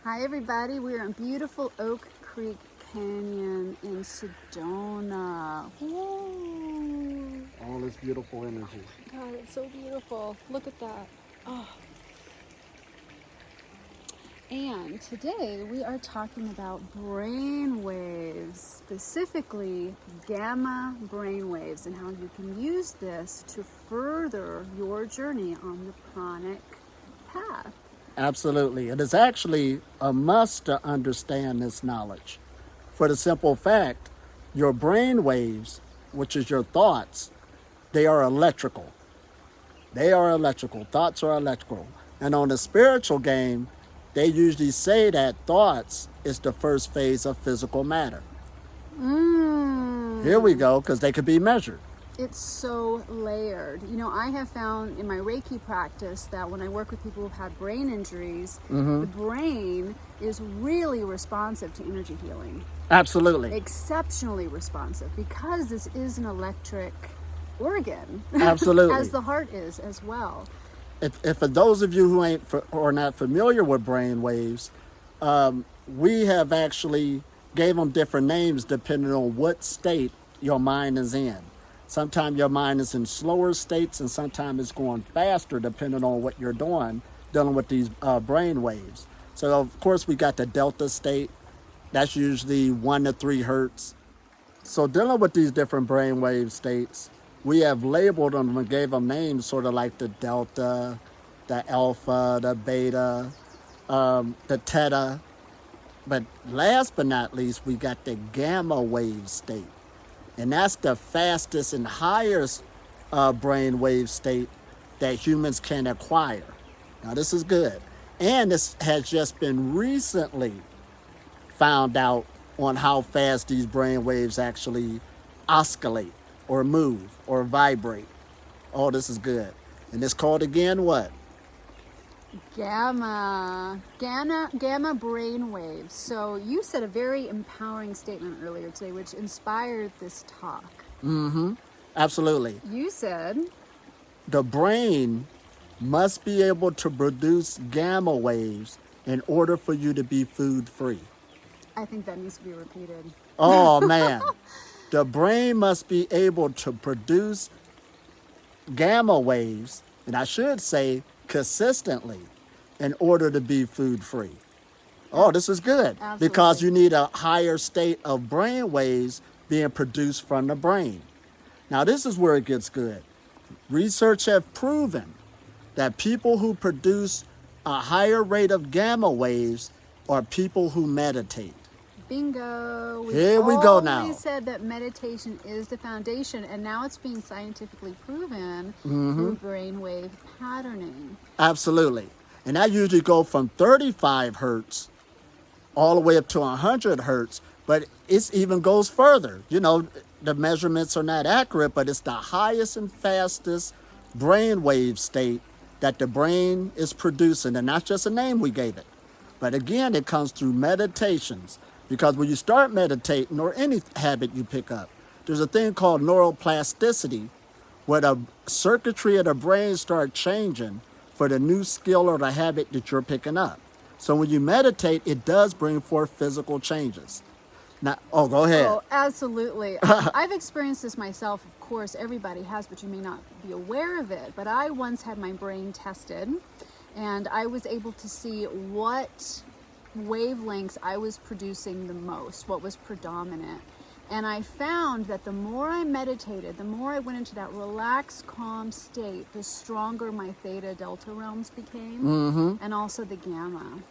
Hi everybody, we're in beautiful Oak Creek Canyon in Sedona. Whoa. All this beautiful energy. God, it's so beautiful. Look at that. Oh. And today we are talking about brain waves, specifically gamma brain waves, and how you can use this to further your journey on the pranic path. Absolutely. It is actually a must to understand this knowledge. For the simple fact, your brain waves, which is your thoughts, they are electrical. They are electrical. Thoughts are electrical. And on the spiritual game, they usually say that thoughts is the first phase of physical matter. Here we go, because they could be measured. It's so layered. You know, I have found in my Reiki practice that when I work with people who've had brain injuries, the brain is really responsive to energy healing. Absolutely. Exceptionally responsive, because this is an electric organ. Absolutely. As the heart is as well. If for those of you who are not familiar with brain waves, we have actually gave them different names depending on what state your mind is in. Sometimes your mind is in slower states, and sometimes it's going faster depending on what you're doing, dealing with these brain waves. So, of course, we got the delta state. That's usually 1 to 3 hertz. So dealing with these different brain wave states, we have labeled them and gave them names sort of like the delta, the alpha, the beta, the theta. But last but not least, we got the gamma wave state. And that's the fastest and highest brain wave state that humans can acquire. Now, this is good. And this has just been recently found out on how fast these brain waves actually oscillate or move or vibrate. Oh, this is good. And it's called again what? Gamma brain waves. So you said a very empowering statement earlier today, which inspired this talk. Absolutely. You said The brain must be able to produce gamma waves in order for you to be food free. I think that needs to be repeated. Oh, man. The brain must be able to produce gamma waves, and I should say consistently, in order to be food free. Oh, this is good. Absolutely. Because you need a higher state of brain waves being produced from the brain. Now, this is where it gets good. Research have proven that people who produce a higher rate of gamma waves are people who meditate. Bingo. Here we go now. We said that meditation is the foundation, and now it's being scientifically proven through brainwave patterning. Absolutely. And that usually go from 35 hertz all the way up to 100 hertz, but it even goes further. You know, the measurements are not accurate, but it's the highest and fastest brainwave state that the brain is producing, and that's just a name we gave it. But again, it comes through meditations, because when you start meditating, or any habit you pick up, there's a thing called neuroplasticity, where the circuitry of the brain start changing for the new skill or the habit that you're picking up. So when you meditate, it does bring forth physical changes. Now, go ahead. Oh, absolutely. I've experienced this myself, of course. Everybody has, but you may not be aware of it. But I once had my brain tested, and I was able to see what wavelengths I was producing the most, what was predominant. And I found that the more I meditated, the more I went into that relaxed, calm state, the stronger my theta delta realms became, and also the gamma.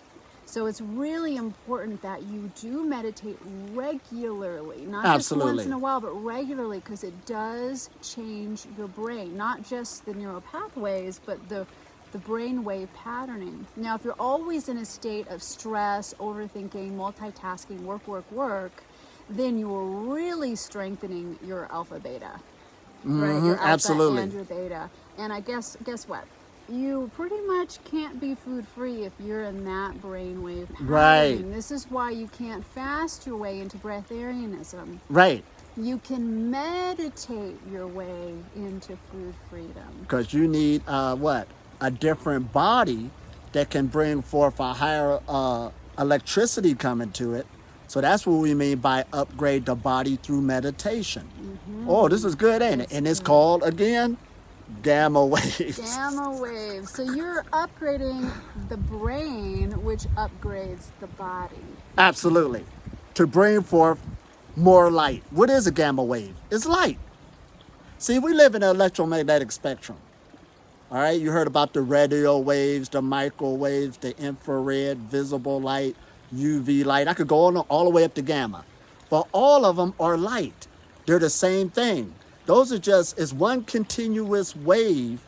So it's really important that you do meditate regularly, not just once in a while, but regularly, because it does change your brain, not just the neural pathways, but the brain wave patterning. Now, if you're always in a state of stress, overthinking, multitasking, work, then you're really strengthening your alpha beta, right? Your alpha absolutely. And your beta. And I guess what? You pretty much can't be food free if you're in that brainwave pattern. Right. This is why you can't fast your way into breatharianism. Right. You can meditate your way into food freedom. Because you need a different body that can bring forth a higher electricity coming to it. So that's what we mean by upgrade the body through meditation. Oh, this is good, ain't it? And it's called, again, gamma waves. Gamma waves. So you're upgrading the brain, which upgrades the body. Absolutely. To bring forth more light. What is a gamma wave? It's light. See, we live in an electromagnetic spectrum. All right, you heard about the radio waves, the microwaves, the infrared, visible light, UV light. I could go on all the way up to gamma. But all of them are light. They're the same thing. Those are it's one continuous wave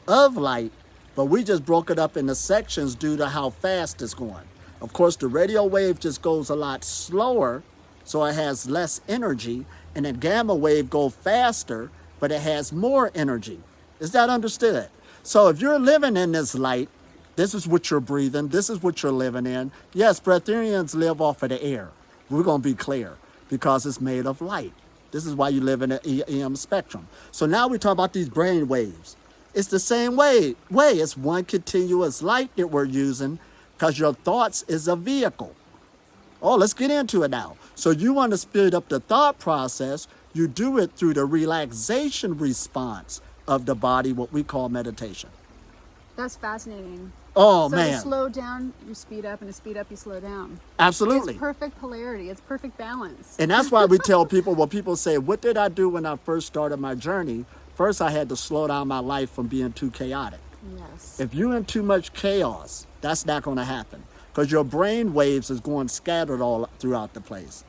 of light, but we just broke it up into sections due to how fast it's going. Of course, the radio wave just goes a lot slower, so it has less energy, and the gamma wave goes faster, but it has more energy. Is that understood? So if you're living in this light, this is what you're breathing, this is what you're living in. Yes, breatharians live off of the air. We're going to be clear, because it's made of light. This is why you live in the EM spectrum. So now we talk about these brain waves. It's the same way. It's one continuous light that we're using, because your thoughts is a vehicle. Oh, let's get into it now. So you want to speed up the thought process, you do it through the relaxation response of the body, what we call meditation. That's fascinating. Oh, so man. to slow down, you speed up, and to speed up, you slow down. Absolutely. It's perfect polarity. It's perfect balance. And that's why we tell people, when people say, what did I do when I first started my journey? First, I had to slow down my life from being too chaotic. Yes. If you're in too much chaos, that's not going to happen, because your brain waves is going scattered all throughout the place.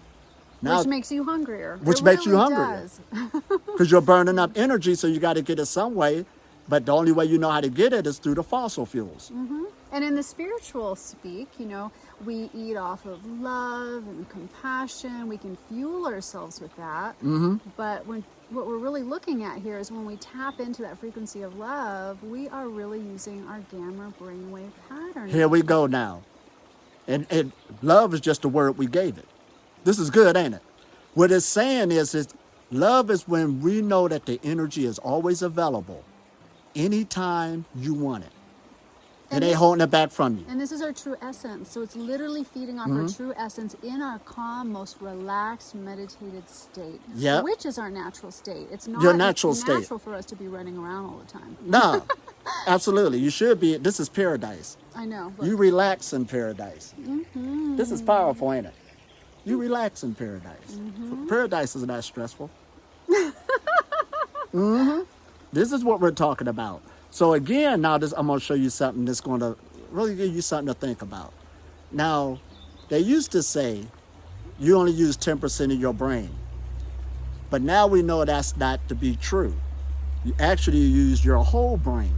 Now, which makes you hungrier. Which It makes you really hungrier. does. Because you're burning up energy, so you got to get it some way. But the only way you know how to get it is through the fossil fuels. Mm-hmm. And in the spiritual speak, we eat off of love and compassion. We can fuel ourselves with that. Mm-hmm. But what we're really looking at here is when we tap into that frequency of love, we are really using our gamma brainwave pattern. Here we go now. And love is just the word we gave it. This is good, ain't it? What it's saying is love is when we know that the energy is always available anytime you want it. And they holding it back from you. And this is our true essence. So it's literally feeding off our true essence in our calm, most relaxed, meditated state. Yep. Which is our natural state. It's not Your natural state. natural for us to be running around all the time. No, absolutely. You should be. This is paradise. I know. You relax in paradise. Mm-hmm. This is powerful, ain't it? You relax in paradise. Paradise is not stressful. This is what we're talking about. So again, now I'm going to show you something that's going to really give you something to think about. Now, they used to say you only use 10% of your brain. But now we know that's not to be true. You actually use your whole brain.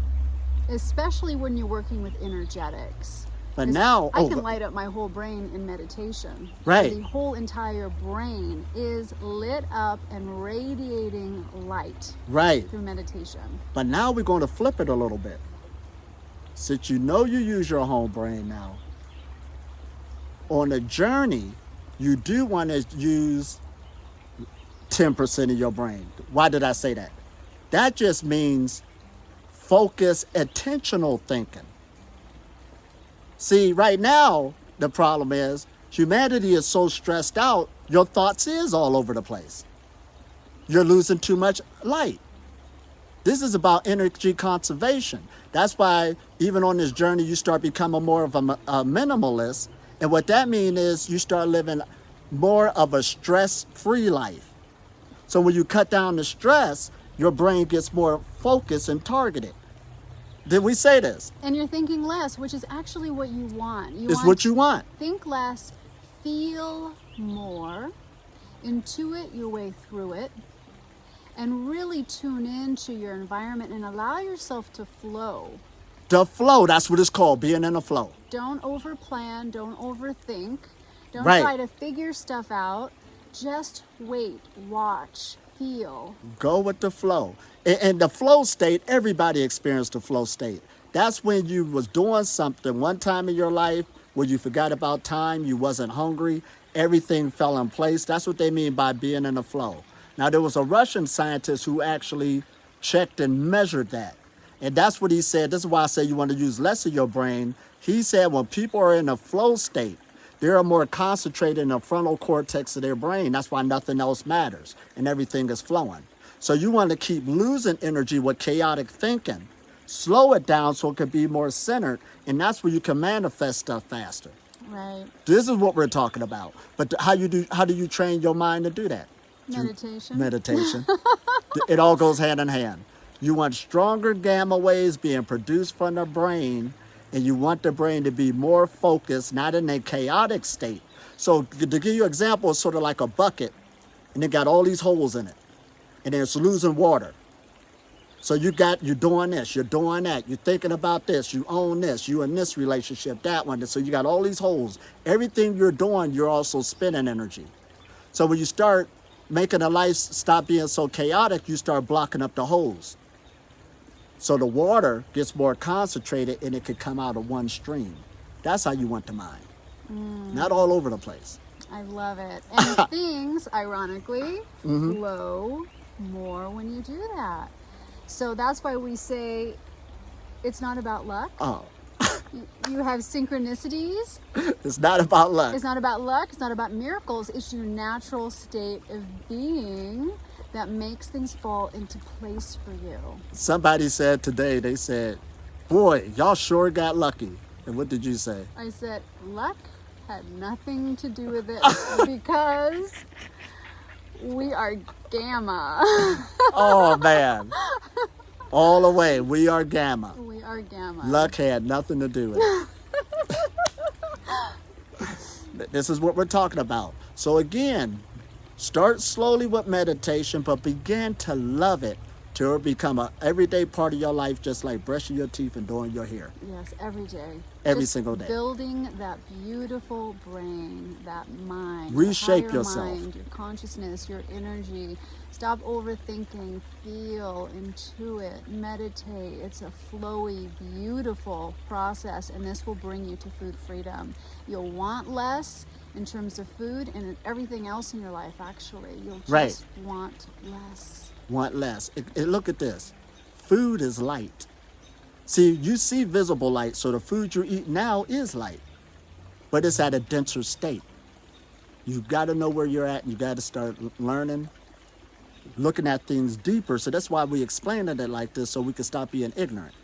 Especially when you're working with energetics. But now... I can light up my whole brain in meditation. Right. The whole entire brain is lit up and radiating light. Right. Through meditation. But now we're going to flip it a little bit. Since you know you use your whole brain now, on a journey, you do want to use 10% of your brain. Why did I say that? That just means focus, attentional thinking. See, right now, the problem is humanity is so stressed out, your thoughts is all over the place. You're losing too much light. This is about energy conservation. That's why even on this journey, you start becoming more of a minimalist. And what that means is you start living more of a stress-free life. So when you cut down the stress, your brain gets more focused and targeted. Did we say this? And you're thinking less, which is actually what you want. It's what you want. Think less, feel more, intuit your way through it, and really tune into your environment and allow yourself to flow. The flow, that's what it's called, being in the flow. Don't overplan, don't overthink, don't Right. try to figure stuff out. Just wait, watch, feel. Go with the flow. And the flow state, everybody experienced the flow state. That's when you was doing something one time in your life where you forgot about time, you wasn't hungry, everything fell in place. That's what they mean by being in the flow. Now, there was a Russian scientist who actually checked and measured that. And that's what he said. This is why I say you want to use less of your brain. He said when people are in a flow state, They're more concentrated in the frontal cortex of their brain. That's why nothing else matters and everything is flowing. So you want to keep losing energy with chaotic thinking. Slow it down so it can be more centered, and that's where you can manifest stuff faster. Right. This is what we're talking about. But how do you train your mind to do that? Meditation. Meditation. It all goes hand in hand. You want stronger gamma waves being produced from the brain, and you want the brain to be more focused, not in a chaotic state. So to give you an example, it's sort of like a bucket, and it got all these holes in it, and it's losing water. So you're doing this, you're doing that, you're thinking about this, you own this, you in this relationship, that one. So you got all these holes. Everything you're doing, you're also spending energy. So when you start making a life stop being so chaotic, you start blocking up the holes. So the water gets more concentrated and it can come out of one stream. That's how you want the mind. Not all over the place. I love it. And things, ironically, flow more when you do that. So that's why we say it's not about luck. Oh, You have synchronicities. it's not about luck. It's not about luck. It's not about miracles. It's your natural state of being that makes things fall into place for you. Somebody said today, they said, boy, y'all sure got lucky. And what did you say? I said, luck had nothing to do with it because we are gamma. Oh, man. All the way, we are gamma. We are gamma. Luck had nothing to do with it. This is what we're talking about. So again, start slowly with meditation, but begin to love it till it become an everyday part of your life, just like brushing your teeth and doing your hair. Yes, every day. Every Just single day. Building that beautiful brain, that mind. Reshape higher yourself. Mind, your consciousness, your energy. Stop overthinking. Feel, intuit, meditate. It's a flowy, beautiful process, and this will bring you to food freedom. You'll want less in terms of food and everything else in your life, actually. You'll just want less. Want less. Look at this. Food is light. See, you see visible light, so the food you eat now is light, but it's at a denser state. You've got to know where you're at, and you got to start learning, looking at things deeper. So that's why we explain it like this, so we can stop being ignorant.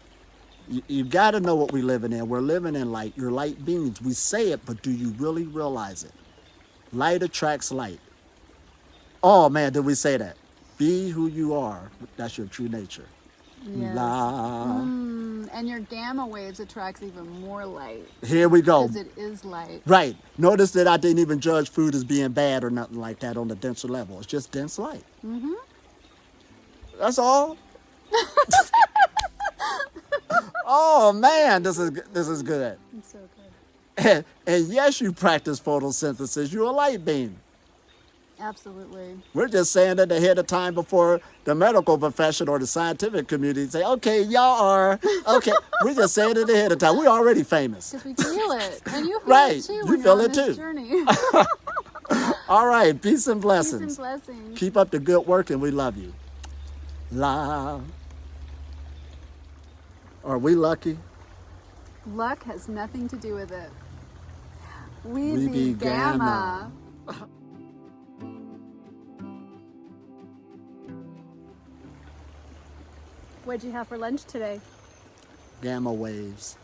You got to know what we're living in. We're living in light. You're light beings. We say it, but do you really realize it? Light attracts light. Oh, man, did we say that? Be who you are. That's your true nature. Yes. La. And your gamma waves attracts even more light. Here we go. Because it is light. Right. Notice that I didn't even judge food as being bad or nothing like that on the denser level. It's just dense light. That's all. Oh man, this is good. It's so good. And yes, you practice photosynthesis. You're a light beam. Absolutely. We're just saying it ahead of time before the medical profession or the scientific community say, okay, y'all are, okay. We're just saying it ahead of time. We're already famous. Because we feel it. And you feel Right. it too You when feel you're it on this too. journey. All right. Peace and Peace blessings. and blessings. Keep up the good work and we love you. La. Are we lucky? Luck has nothing to do with it. We be be gamma. gamma. What'd you have for lunch today? Gamma waves.